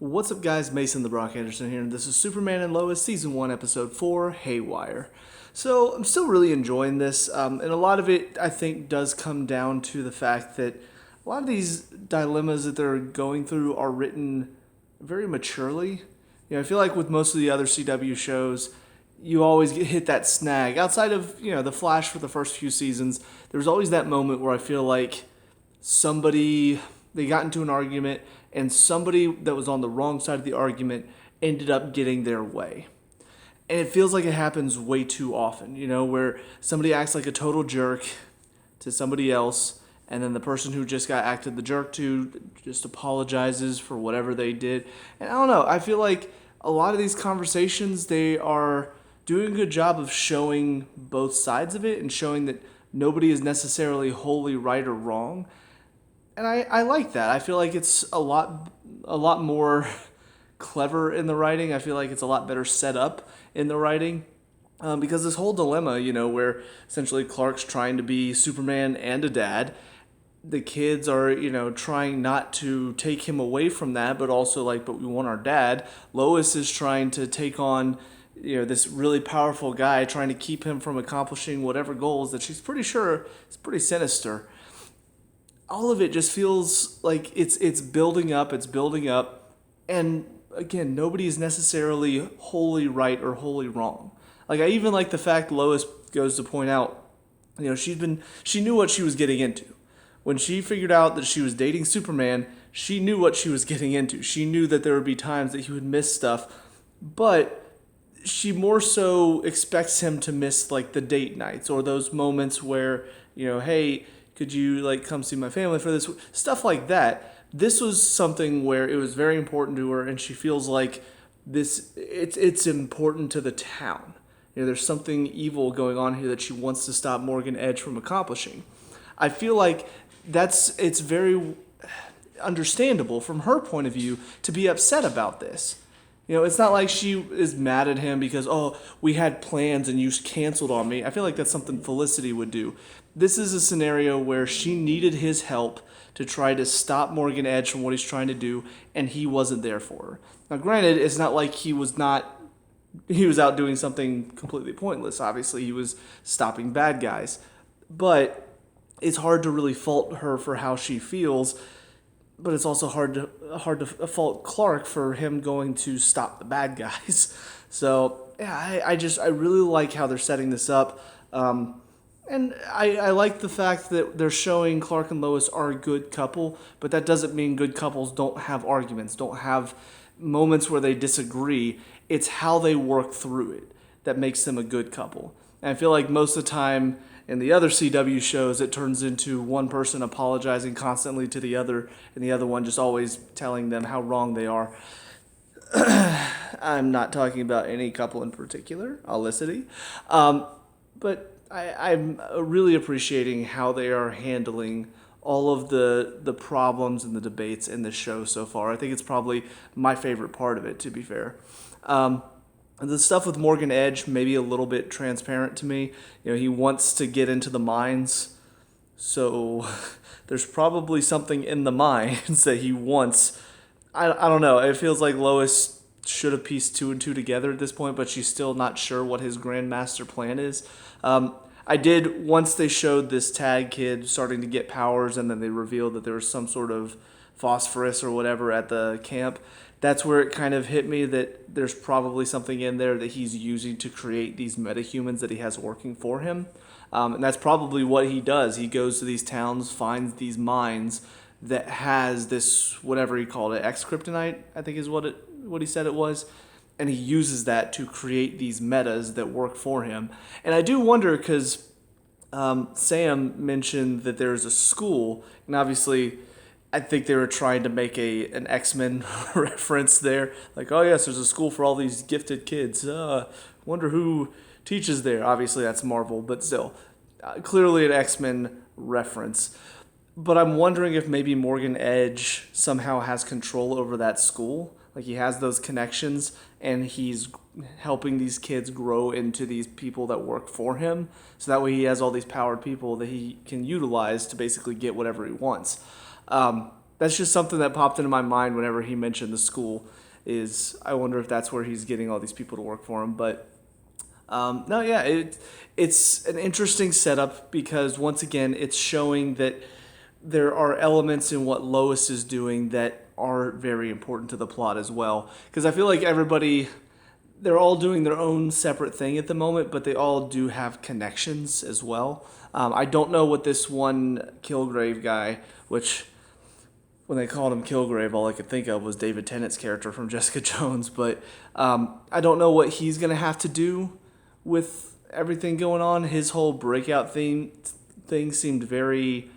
What's up, guys? Mason the Brock Henderson here, and this is Superman and Lois, Season 1, Episode 4, Haywire. So, I'm still really enjoying this, and a lot of it, I think, does come down to the fact that a lot of these dilemmas that they're going through are written very maturely. I feel like with most of the other CW shows, you always hit that snag. Outside of, The Flash for the first few seasons, there's always that moment where I feel like they got into an argument and somebody that was on the wrong side of the argument ended up getting their way. And it feels like it happens way too often, where somebody acts like a total jerk to somebody else, and then the person who just got acted the jerk to just apologizes for whatever they did. And I don't know, I feel like a lot of these conversations, they are doing a good job of showing both sides of it and showing that nobody is necessarily wholly right or wrong. And I like that. I feel like it's a lot more clever in the writing. I feel like it's a lot better set up in the writing. Because this whole dilemma, where essentially Clark's trying to be Superman and a dad. The kids are, trying not to take him away from that, but also but we want our dad. Lois is trying to take on, this really powerful guy, trying to keep him from accomplishing whatever goals that she's pretty sure is pretty sinister. All of it just feels like it's building up, and again, nobody is necessarily wholly right or wholly wrong. I even like the fact Lois goes to point out, she knew what she was getting into. When she figured out that she was dating Superman, she knew what she was getting into. She knew that there would be times that he would miss stuff, but she more so expects him to miss the date nights or those moments where, hey, could you come see my family for this? Stuff like that. This was something where it was very important to her, and she feels like it's important to the town. There's something evil going on here that she wants to stop Morgan Edge from accomplishing. I feel like it's very understandable from her point of view to be upset about this. It's not like she is mad at him because, we had plans and you canceled on me. I feel like that's something Felicity would do. This is a scenario where she needed his help to try to stop Morgan Edge from what he's trying to do, and he wasn't there for her. Now, granted, it's not like he was out doing something completely pointless. Obviously, he was stopping bad guys. But it's hard to really fault her for how she feels, but it's also hard to fault Clark for him going to stop the bad guys. So yeah, I really like how they're setting this up, and I like the fact that they're showing Clark and Lois are a good couple, but that doesn't mean good couples don't have arguments, don't have moments where they disagree. It's how they work through it that makes them a good couple. And I feel like most of the time in the other CW shows, it turns into one person apologizing constantly to the other, and the other one just always telling them how wrong they are. I'm not talking about any couple in particular, Olicity. But I'm really appreciating how they are handling all of the problems and the debates in this show so far. I think it's probably my favorite part of it, to be fair. The stuff with Morgan Edge, maybe a little bit transparent to me. He wants to get into the mines, so there's probably something in the mines that he wants. I don't know. It feels like Lois should have pieced two and two together at this point, but she's still not sure what his grand master plan is. I did, once they showed this tag kid starting to get powers, and then they revealed that there was some sort of phosphorus or whatever at the camp, that's where it kind of hit me that there's probably something in there that he's using to create these metahumans that he has working for him. And that's probably what he does. He goes to these towns, finds these mines that has this, whatever he called it, X-kryptonite, I think is what he said it was. And he uses that to create these metas that work for him. And I do wonder, because Sam mentioned that there's a school, and obviously I think they were trying to make an X-Men reference there. Oh yes, there's a school for all these gifted kids. Wonder who teaches there. Obviously that's Marvel, but still. Clearly an X-Men reference. But I'm wondering if maybe Morgan Edge somehow has control over that school. He has those connections, and he's helping these kids grow into these people that work for him. So that way he has all these powered people that he can utilize to basically get whatever he wants. that's just something that popped into my mind whenever he mentioned the school. Is I wonder if that's where he's getting all these people to work for him. But no, yeah, it's an interesting setup because once again, it's showing that there are elements in what Lois is doing that are very important to the plot as well. Because I feel like they're all doing their own separate thing at the moment, but they all do have connections as well. I don't know what this one Kilgrave guy, which when they called him Kilgrave, all I could think of was David Tennant's character from Jessica Jones. But I don't know what he's going to have to do with everything going on. His whole breakout thing seemed very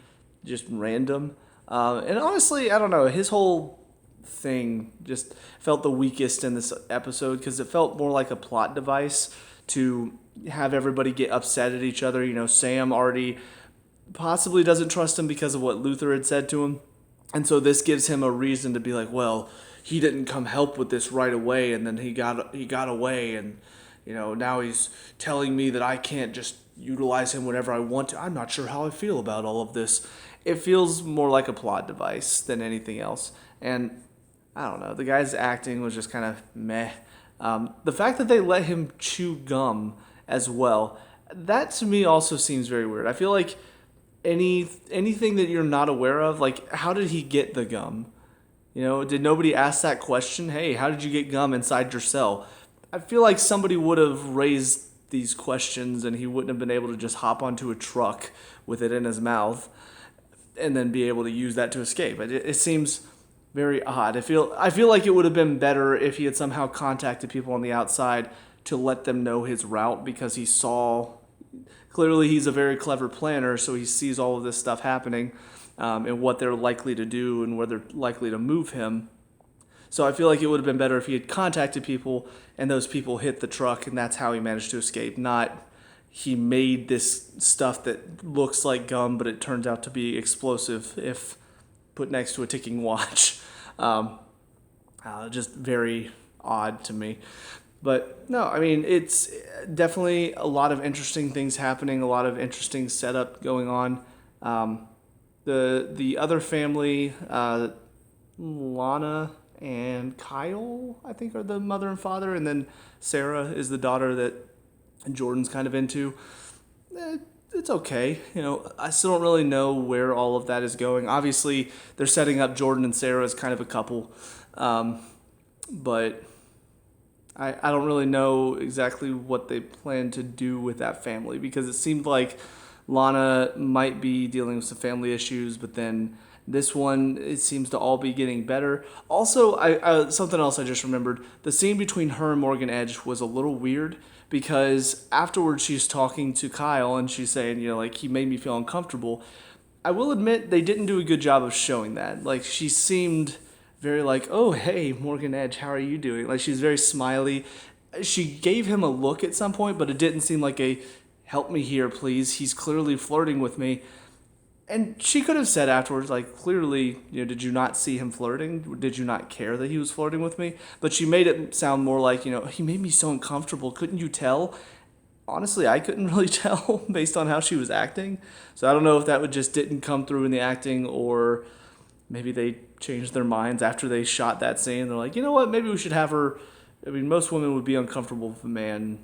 just random. And honestly, I don't know. His whole thing just felt the weakest in this episode because it felt more like a plot device to have everybody get upset at each other. Sam already possibly doesn't trust him because of what Luther had said to him. And so this gives him a reason to be like, well, he didn't come help with this right away, and then he got away, and now he's telling me that I can't just utilize him whenever I want to. I'm not sure how I feel about all of this. It feels more like a plot device than anything else. And I don't know, the guy's acting was just kind of meh. The fact that they let him chew gum as well, that to me also seems very weird. I feel like anything that you're not aware of, like how did he get the gum? Did nobody ask that question? Hey, how did you get gum inside your cell? I feel like somebody would have raised these questions and he wouldn't have been able to just hop onto a truck with it in his mouth and then be able to use that to escape. It seems very odd. I feel like it would have been better if he had somehow contacted people on the outside to let them know his route because he saw. Clearly, he's a very clever planner, so he sees all of this stuff happening and what they're likely to do and where they're likely to move him. So I feel like it would have been better if he had contacted people and those people hit the truck and that's how he managed to escape, not he made this stuff that looks like gum, but it turns out to be explosive if put next to a ticking watch. Just very odd to me. But no, I mean, it's definitely a lot of interesting things happening, a lot of interesting setup going on. The other family, Lana and Kyle, I think, are the mother and father, and then Sarah is the daughter that Jordan's kind of into. It's okay. I still don't really know where all of that is going. Obviously, they're setting up Jordan and Sarah as kind of a couple, but I don't really know exactly what they plan to do with that family because it seemed like Lana might be dealing with some family issues, but then this one, it seems to all be getting better. Also, I something else I just remembered, the scene between her and Morgan Edge was a little weird because afterwards she's talking to Kyle and she's saying, he made me feel uncomfortable. I will admit they didn't do a good job of showing that. Like, she seemed very like, oh, hey, Morgan Edge, how are you doing? Like, she's very smiley. She gave him a look at some point, but it didn't seem like a help me here, please. He's clearly flirting with me. And she could have said afterwards, like, clearly, did you not see him flirting? Did you not care that he was flirting with me? But she made it sound more like, he made me so uncomfortable. Couldn't you tell? Honestly, I couldn't really tell based on how she was acting. So I don't know if that just didn't come through in the acting or maybe they changed their minds after they shot that scene. They're like, you know what? Maybe we should have her. I mean, most women would be uncomfortable with a man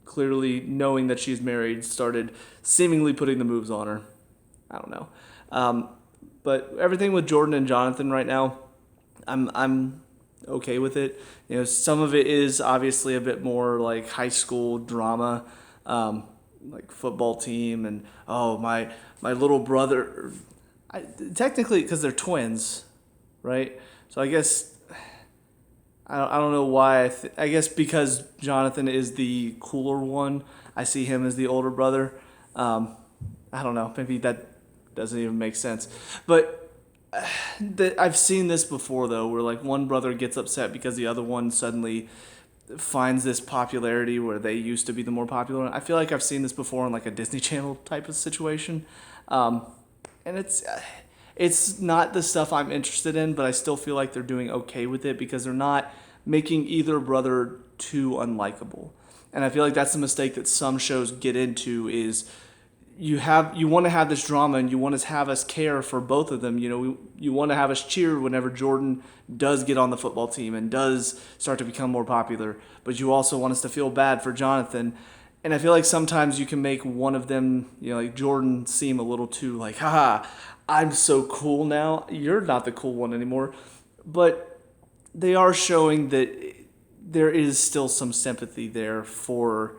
clearly knowing that she's married, started seemingly putting the moves on her. I don't know. But everything with Jordan and Jonathan right now, I'm okay with it. Some of it is obviously a bit more like high school drama, like football team and, oh, my little brother. Technically, because they're twins, right? So I guess, I don't know why. I guess because Jonathan is the cooler one, I see him as the older brother. I don't know. Maybe that doesn't even make sense. But I've seen this before, though, where like one brother gets upset because the other one suddenly finds this popularity where they used to be the more popular. I feel like I've seen this before in like a Disney Channel type of situation. And it's not the stuff I'm interested in, but I still feel like they're doing okay with it because they're not making either brother too unlikable. And I feel like that's the mistake that some shows get into is you want to have this drama, and you want to have us care for both of them. You want to have us cheer whenever Jordan does get on the football team and does start to become more popular, but you also want us to feel bad for Jonathan. And I feel like sometimes you can make one of them, like Jordan, seem a little too like, haha, I'm so cool now. You're not the cool one anymore. But they are showing that there is still some sympathy there for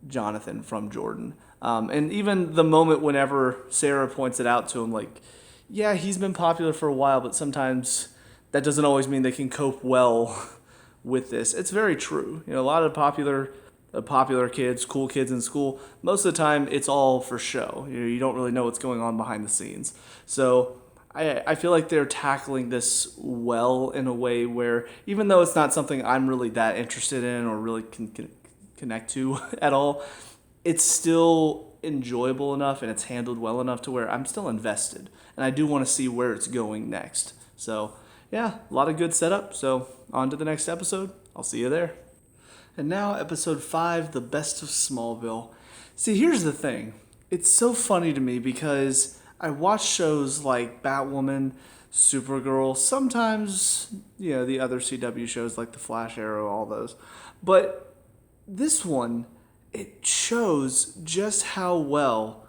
Jonathan from Jordan. And even the moment whenever Sarah points it out to him, like, yeah, he's been popular for a while, but sometimes that doesn't always mean they can cope well with this. It's very true. A lot of popular kids, cool kids in school, most of the time it's all for show. You don't really know what's going on behind the scenes. So I feel like they're tackling this well in a way where, even though it's not something I'm really that interested in or really can connect to at all, it's still enjoyable enough and it's handled well enough to where I'm still invested. And I do want to see where it's going next. So, yeah, a lot of good setup. So, on to the next episode. I'll see you there. And now, episode 5, The Best of Smallville. See, here's the thing. It's so funny to me because I watch shows like Batwoman, Supergirl, sometimes, the other CW shows like The Flash, Arrow, all those. But this one, it shows just how well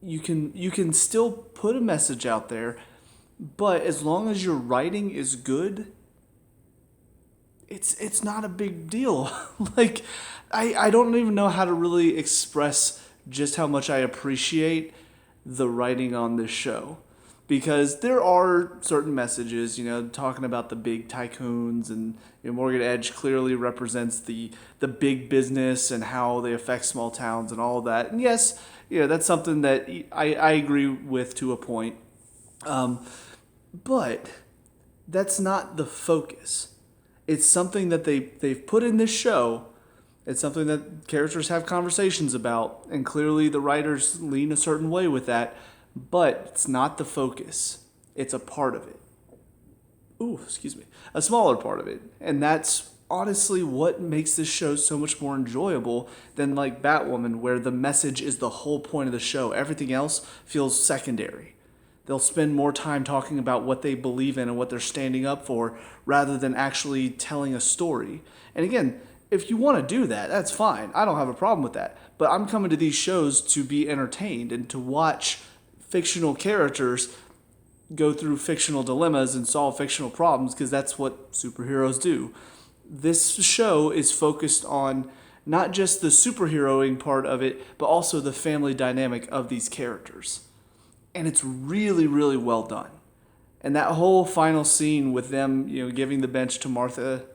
you can still put a message out there, but as long as your writing is good, it's not a big deal. Like, I don't even know how to really express just how much I appreciate the writing on this show. Because there are certain messages, talking about the big tycoons, and Morgan Edge clearly represents the big business and how they affect small towns and all of that. And yes, that's something that I agree with to a point. But that's not the focus. It's something that they've put in this show. It's something that characters have conversations about, and clearly the writers lean a certain way with that. But it's not the focus. It's a part of it. Ooh, excuse me. A smaller part of it. And that's honestly what makes this show so much more enjoyable than like Batwoman, where the message is the whole point of the show. Everything else feels secondary. They'll spend more time talking about what they believe in and what they're standing up for rather than actually telling a story. And again, if you want to do that, that's fine. I don't have a problem with that. But I'm coming to these shows to be entertained and to watch fictional characters go through fictional dilemmas and solve fictional problems, because that's what superheroes do. This show is focused on not just the superheroing part of it, but also the family dynamic of these characters. And it's really, really well done. And that whole final scene with them, giving the bench to Martha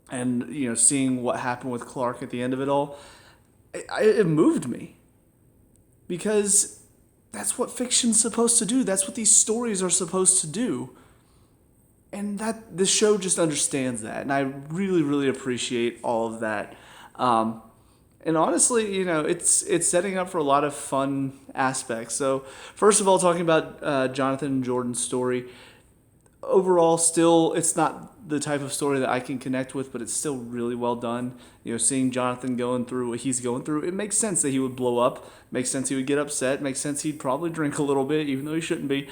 and, seeing what happened with Clark at the end of it all, it moved me. Because that's what fiction's supposed to do. That's what these stories are supposed to do. And that this show just understands that. And I really, really appreciate all of that. And honestly, it's setting up for a lot of fun aspects. So, first of all, talking about Jonathan and Jordan's story. Overall, still, it's not the type of story that I can connect with, but it's still really well done. Seeing Jonathan going through what he's going through, it makes sense that he would blow up. Makes sense he would get upset. Makes sense he'd probably drink a little bit, even though he shouldn't be.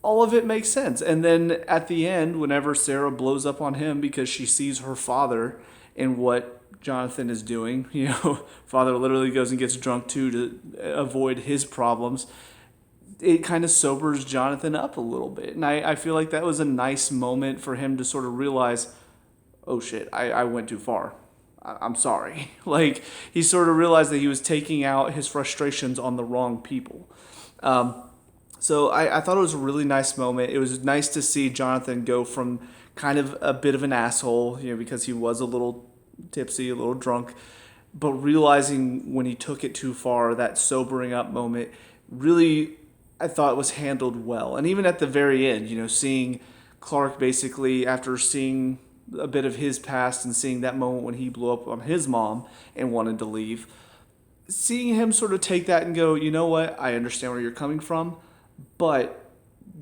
All of it makes sense. And then at the end, whenever Sarah blows up on him because she sees her father in what Jonathan is doing, father literally goes and gets drunk too to avoid his problems. It kind of sobers Jonathan up a little bit. And I feel like that was a nice moment for him to sort of realize, oh shit, I went too far. I'm sorry. Like, he sort of realized that he was taking out his frustrations on the wrong people. So I thought it was a really nice moment. It was nice to see Jonathan go from kind of a bit of an asshole, because he was a little tipsy, a little drunk, but realizing when he took it too far, that sobering up moment, really, I thought was handled well. And even at the very end, seeing Clark basically, after seeing a bit of his past and seeing that moment when he blew up on his mom and wanted to leave, seeing him sort of take that and go, you know what, I understand where you're coming from, but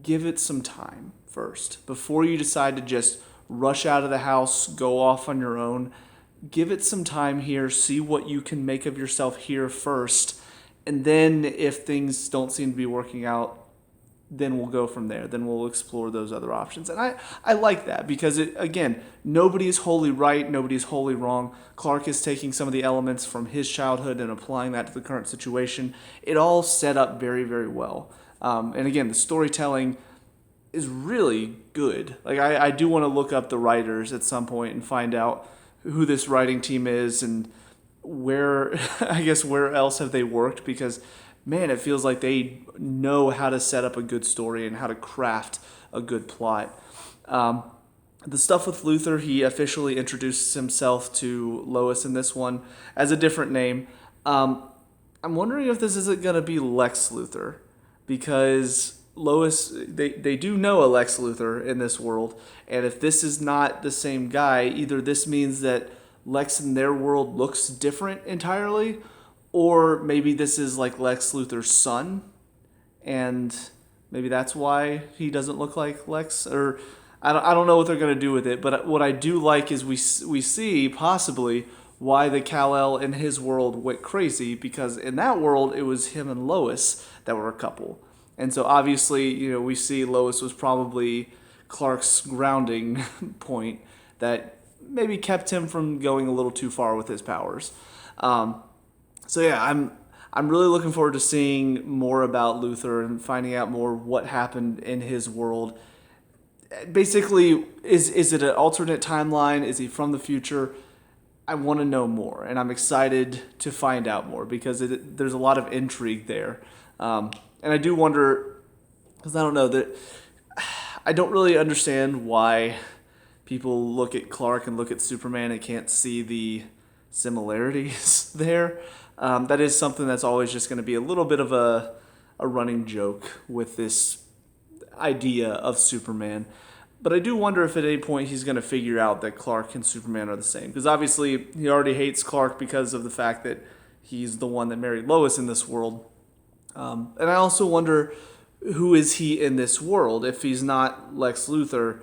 give it some time first. Before you decide to just rush out of the house, go off on your own, give it some time here, see what you can make of yourself here first, And then if things don't seem to be working out, then we'll go from there. Then we'll explore those other options. And I like that because, again, nobody is wholly right. Nobody is wholly wrong. Clark is taking some of the elements from his childhood and applying that to the current situation. It all set up very, very well. And again, the storytelling is really good. Like I do want to look up the writers at some point and find out who this writing team is and where, I guess, where else have they worked, because man, it feels like they know how to set up a good story and how to craft a good plot. The stuff with Luther, he officially introduces himself to Lois in this one as a different name. I'm wondering if this isn't going to be Lex Luthor, because Lois, they do know a Lex Luthor in this world, and if this is not the same guy, either this means that Lex in their world looks different entirely, or maybe this is like Lex Luthor's son, and maybe that's why he doesn't look like Lex. Or I don't know what they're going to do with it, but what I do like is we see possibly why the Kal-El in his world went crazy, because in that world it was him and Lois that were a couple. And so obviously, we see Lois was probably Clark's grounding point that maybe kept him from going a little too far with his powers. So yeah, I'm really looking forward to seeing more about Luther and finding out more what happened in his world. Basically, is it an alternate timeline? Is he from the future? I want to know more, and I'm excited to find out more because there's a lot of intrigue there. And I do wonder, because I don't know, that I don't really understand why people look at Clark and look at Superman and can't see the similarities there. That is something that's always just going to be a little bit of a running joke with this idea of Superman. But I do wonder if at any point he's going to figure out that Clark and Superman are the same. Because obviously he already hates Clark because of the fact that he's the one that married Lois in this world. And I also wonder, who is he in this world? If he's not Lex Luthor,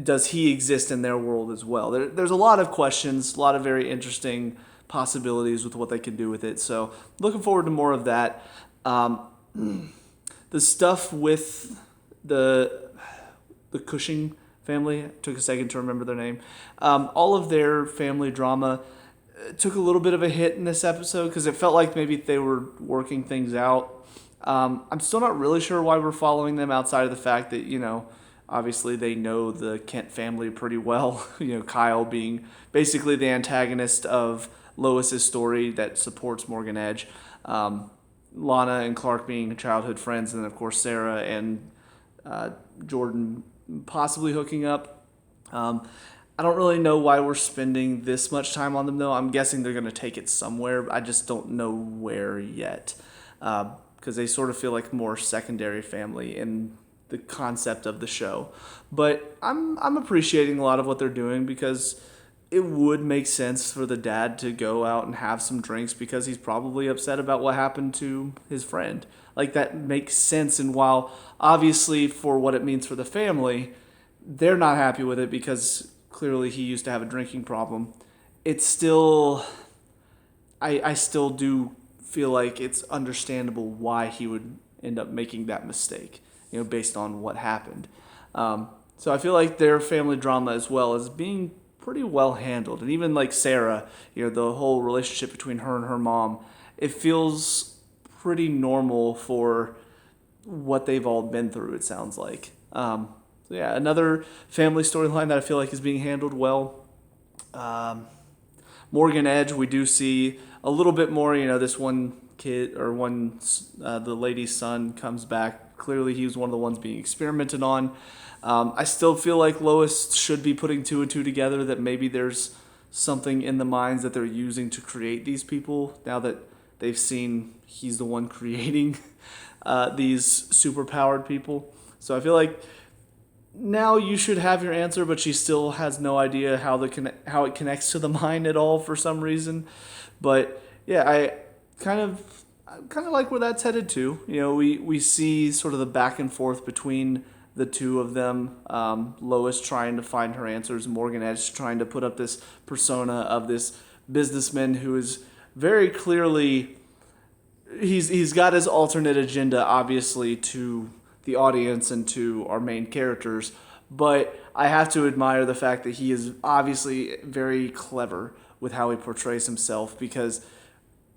does he exist in their world as well? There's a lot of questions, a lot of very interesting possibilities with what they can do with it. So looking forward to more of that. The stuff with the Cushing family, it took a second to remember their name. All of their family drama took a little bit of a hit in this episode because it felt like maybe they were working things out. I'm still not really sure why we're following them outside of the fact that, obviously they know the Kent family pretty well. Kyle being basically the antagonist of Lois's story that supports Morgan Edge. Lana and Clark being childhood friends, and then of course Sarah and Jordan possibly hooking up. I don't really know why we're spending this much time on them, though. I'm guessing they're going to take it somewhere. I just don't know where yet, because they sort of feel like more secondary family in the concept of the show. But I'm appreciating a lot of what they're doing, because it would make sense for the dad to go out and have some drinks because he's probably upset about what happened to his friend. Like, that makes sense. And while obviously for what it means for the family, they're not happy with it because clearly he used to have a drinking problem, it's still, I still do feel like it's understandable why he would end up making that mistake, based on what happened. So I feel like their family drama as well is being pretty well handled. And even like Sarah, the whole relationship between her and her mom, it feels pretty normal for what they've all been through, it sounds like. Yeah, another family storyline that I feel like is being handled well. Morgan Edge, we do see a little bit more, this one kid, or the lady's son comes back. Clearly he was one of the ones being experimented on. I still feel like Lois should be putting two and two together, that maybe there's something in the minds that they're using to create these people, now that they've seen he's the one creating these superpowered people. So I feel like now you should have your answer, but she still has no idea how it connects to the mind at all for some reason. But yeah, I kind of like where that's headed to. We see sort of the back and forth between the two of them. Lois trying to find her answers, Morgan Edge trying to put up this persona of this businessman who is very clearly he's got his alternate agenda, obviously, to the audience and to our main characters. But I have to admire the fact that he is obviously very clever with how he portrays himself, because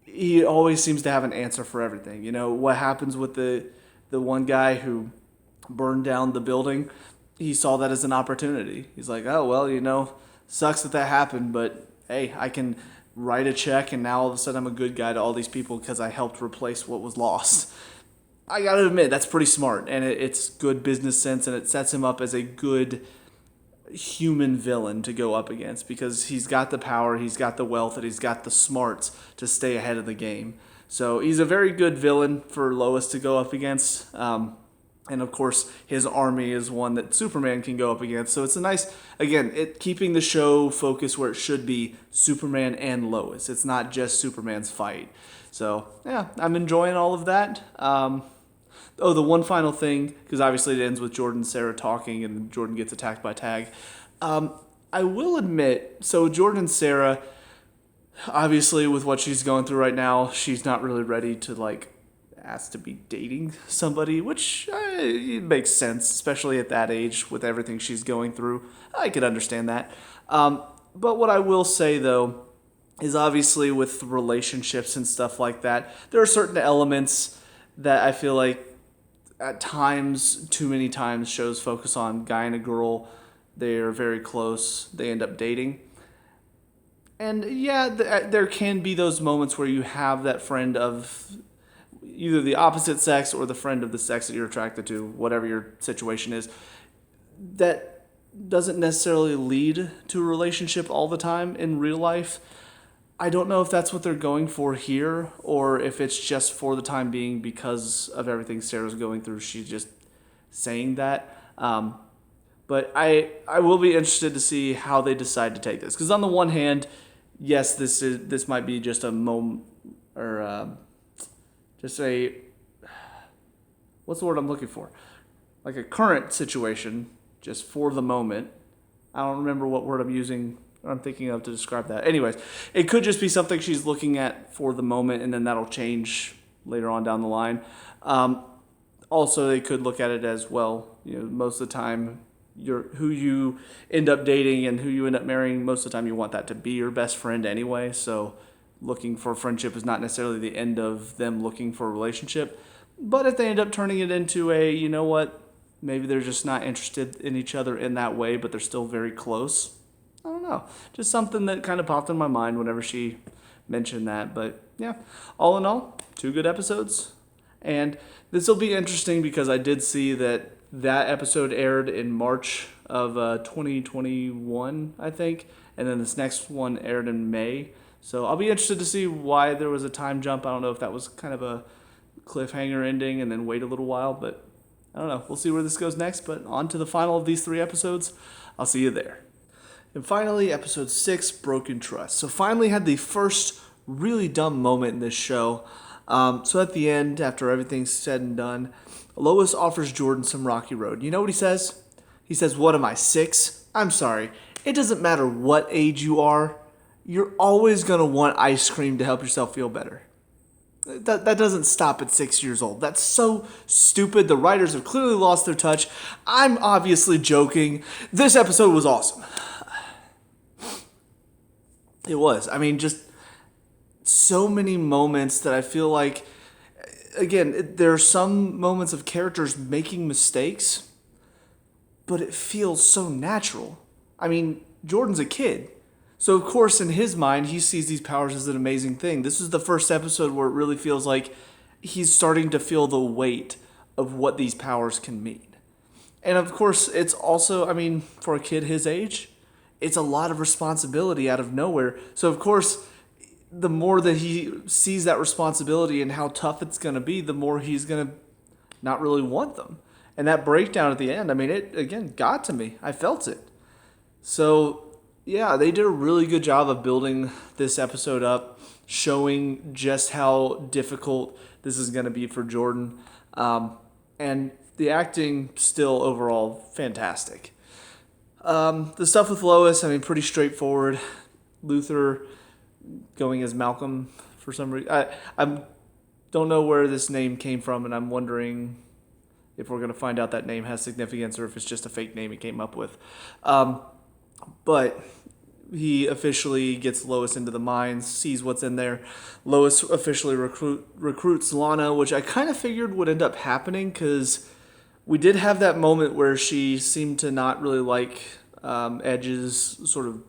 he always seems to have an answer for everything. You know, what happens with the one guy who burned down the building? He saw that as an opportunity. He's like, oh, well, sucks that happened, but hey, I can write a check, and now all of a sudden I'm a good guy to all these people because I helped replace what was lost. I gotta admit, that's pretty smart, and it's good business sense, and it sets him up as a good human villain to go up against, because he's got the power, he's got the wealth, and he's got the smarts to stay ahead of the game. So he's a very good villain for Lois to go up against. And of course, his army is one that Superman can go up against. So it's a nice, again, keeping the show focused where it should be, Superman and Lois. It's not just Superman's fight. So yeah, I'm enjoying all of that. The one final thing, because obviously it ends with Jordan and Sarah talking, and Jordan gets attacked by Tag. I will admit, so Jordan and Sarah, obviously with what she's going through right now, she's not really ready to ask to be dating somebody, which it makes sense, especially at that age with everything she's going through. I could understand that. But what I will say, though, is obviously with relationships and stuff like that, there are certain elements that I feel like at times, too many times, shows focus on guy and a girl. They are very close. They end up dating. And yeah, there can be those moments where you have that friend of either the opposite sex or the friend of the sex that you're attracted to, whatever your situation is, that doesn't necessarily lead to a relationship all the time in real life. I don't know if that's what they're going for here, or if it's just for the time being because of everything Sarah's going through. She's just saying that. But I will be interested to see how they decide to take this. Because on the one hand, yes, this might be just a moment, or just a, what's the word I'm looking for? Like a current situation, just for the moment. I don't remember what word I'm thinking of to describe that. Anyways, it could just be something she's looking at for the moment, and then that'll change later on down the line. Also, they could look at it as, well, most of the time, who you end up dating and who you end up marrying, most of the time you want that to be your best friend anyway. So looking for friendship is not necessarily the end of them looking for a relationship. But if they end up turning it into maybe they're just not interested in each other in that way, but they're still very close. I don't know. Just something that kind of popped in my mind whenever she mentioned that. But yeah, all in all, 2 good episodes. And this will be interesting because I did see that episode aired in March of 2021, I think. And then this next one aired in May. So I'll be interested to see why there was a time jump. I don't know if that was kind of a cliffhanger ending and then wait a little while. But I don't know. We'll see where this goes next. But on to the final of these 3 episodes. I'll see you there. And finally, episode 6, Broken Trust. So finally had the first really dumb moment in this show. So at the end, after everything's said and done, Lois offers Jordan some rocky road. You know what he says? He says, "What am I, 6? I'm sorry. It doesn't matter what age you are. You're always going to want ice cream to help yourself feel better." That doesn't stop at 6 years old. That's so stupid. The writers have clearly lost their touch. I'm obviously joking. This episode was awesome. It was. I mean, just so many moments that I feel like, again, there are some moments of characters making mistakes, but it feels so natural. I mean, Jordan's a kid. So, of course, in his mind, he sees these powers as an amazing thing. This is the first episode where it really feels like he's starting to feel the weight of what these powers can mean. And, of course, it's also, for a kid his age, it's a lot of responsibility out of nowhere. So, of course, the more that he sees that responsibility and how tough it's going to be, the more he's going to not really want them. And that breakdown at the end, it, again, got to me. I felt it. So, yeah, they did a really good job of building this episode up, showing just how difficult this is going to be for Jordan. And the acting, still overall, fantastic. The stuff with Lois, pretty straightforward. Luther going as Malcolm for some reason. I don't don't know where this name came from, and I'm wondering if we're going to find out that name has significance or if it's just a fake name he came up with. But he officially gets Lois into the mines, sees what's in there. Lois officially recruits Lana, which I kind of figured would end up happening because we did have that moment where she seemed to not really like Edge's sort of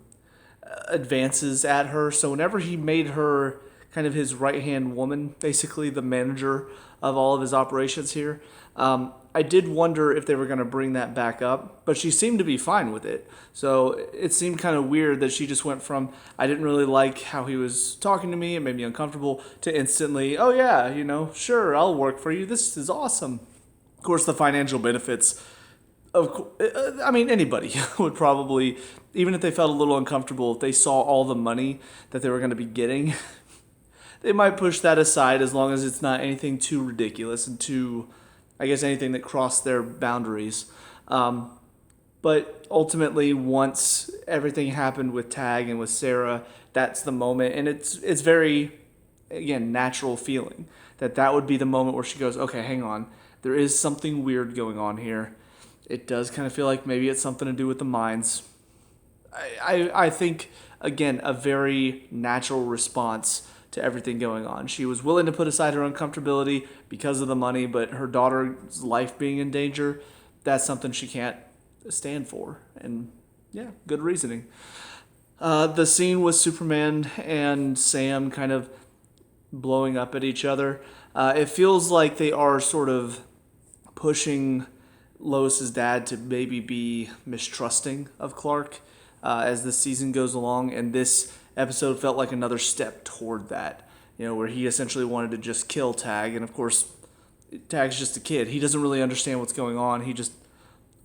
advances at her. So whenever he made her kind of his right-hand woman, basically the manager of all of his operations here, I did wonder if they were going to bring that back up, but she seemed to be fine with it. So it seemed kind of weird that she just went from, I didn't really like how he was talking to me, it made me uncomfortable, to instantly, oh yeah, sure, I'll work for you, this is awesome. Of course, the financial benefits, anybody would probably, even if they felt a little uncomfortable, if they saw all the money that they were going to be getting, they might push that aside as long as it's not anything too ridiculous and too, I guess, anything that crossed their boundaries. But ultimately, once everything happened with Tag and with Sarah, that's the moment. And it's very, again, natural feeling that would be the moment where she goes, okay, hang on. There is something weird going on here. It does kind of feel like maybe it's something to do with the mines. I think, again, a very natural response to everything going on. She was willing to put aside her uncomfortability because of the money, but her daughter's life being in danger, that's something she can't stand for. And yeah, good reasoning. The scene with Superman and Sam kind of blowing up at each other, it feels like they are sort of pushing Lois's dad to maybe be mistrusting of Clark as the season goes along, and this episode felt like another step toward that, where he essentially wanted to just kill Tag, and of course, Tag's just a kid. He doesn't really understand what's going on. He just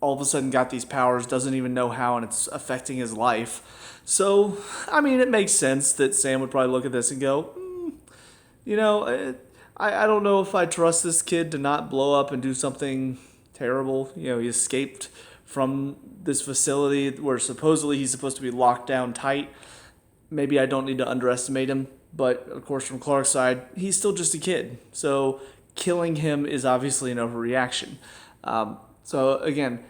all of a sudden got these powers, doesn't even know how, and it's affecting his life. So, it makes sense that Sam would probably look at this and go, I don't know if I trust this kid to not blow up and do something terrible. He escaped from this facility where supposedly he's supposed to be locked down tight. Maybe I don't need to underestimate him, but of course from Clark's side, he's still just a kid. So killing him is obviously an overreaction. So again,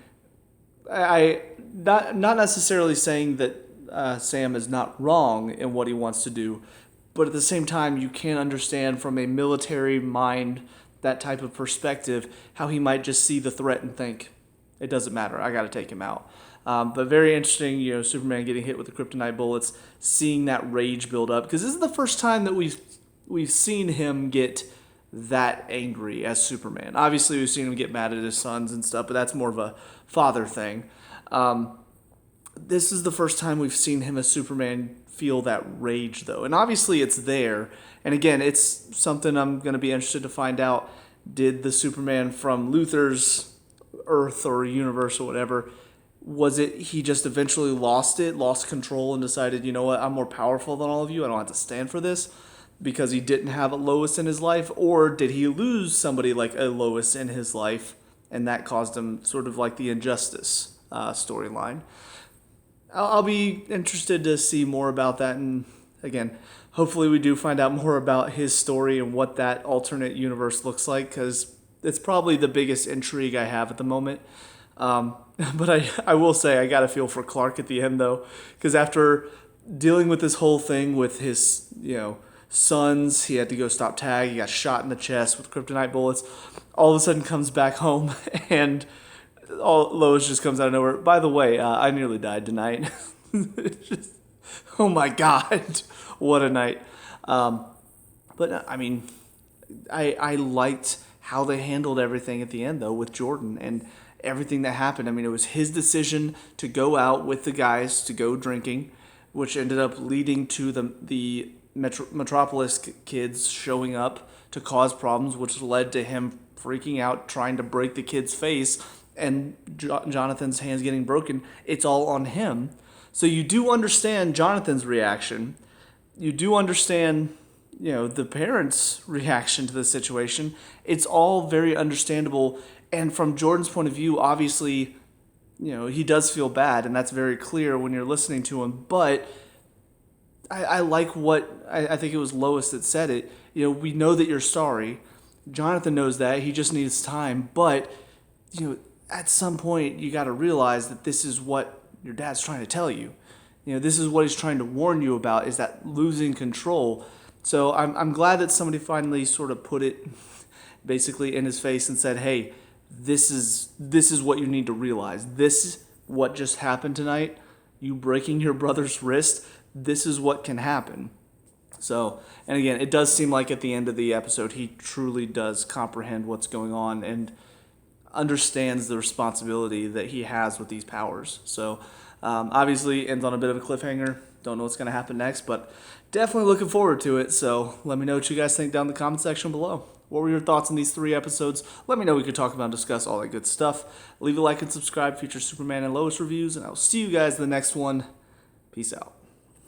I not necessarily saying that Sam is not wrong in what he wants to do, but at the same time, you can't understand from a military mind, that type of perspective, how he might just see the threat and think, it doesn't matter, I got to take him out. But very interesting, Superman getting hit with the kryptonite bullets, seeing that rage build up, because this is the first time that we've seen him get that angry as Superman. Obviously, we've seen him get mad at his sons and stuff, but that's more of a father thing. This is the first time we've seen him as Superman feel that rage, though. And obviously it's there. And again, it's something I'm going to be interested to find out. Did the Superman from Luthor's Earth or universe or whatever, was it he just eventually lost control and decided, you know what, I'm more powerful than all of you, I don't have to stand for this, because he didn't have a Lois in his life? Or did he lose somebody like a Lois in his life, and that caused him sort of like the Injustice storyline? I'll be interested to see more about that, and again, hopefully we do find out more about his story and what that alternate universe looks like, because it's probably the biggest intrigue I have at the moment. But I will say I got to feel for Clark at the end, though, because after dealing with this whole thing with his, sons, he had to go stop Tag, he got shot in the chest with kryptonite bullets, all of a sudden comes back home, and Lois just comes out of nowhere. By the way, I nearly died tonight. Just, oh my God, what a night. But I liked how they handled everything at the end, though, with Jordan and everything that happened. It was his decision to go out with the guys to go drinking, which ended up leading to the Metropolis kids showing up to cause problems, which led to him freaking out, trying to break the kid's face, and Jonathan's hands getting broken. It's all on him. So you do understand Jonathan's reaction. You do understand, the parents' reaction to the situation. It's all very understandable. And from Jordan's point of view, obviously, he does feel bad, and that's very clear when you're listening to him. But I like what I think it was Lois that said it. We know that you're sorry. Jonathan knows that. He just needs time. But, at some point, you got to realize that this is what your dad's trying to tell you. This is what he's trying to warn you about, is that losing control. So I'm glad that somebody finally sort of put it basically in his face and said, hey, this is what you need to realize. This is what just happened tonight. You breaking your brother's wrist, this is what can happen. So, and again, it does seem like at the end of the episode, he truly does comprehend what's going on and understands the responsibility that he has with these powers. So, obviously, ends on a bit of a cliffhanger. Don't know what's going to happen next, but definitely looking forward to it. So, let me know what you guys think down in the comment section below. What were your thoughts on these 3 episodes? Let me know. We could talk about and discuss all that good stuff. Leave a like and subscribe for future Superman and Lois reviews, and I'll see you guys in the next one. Peace out.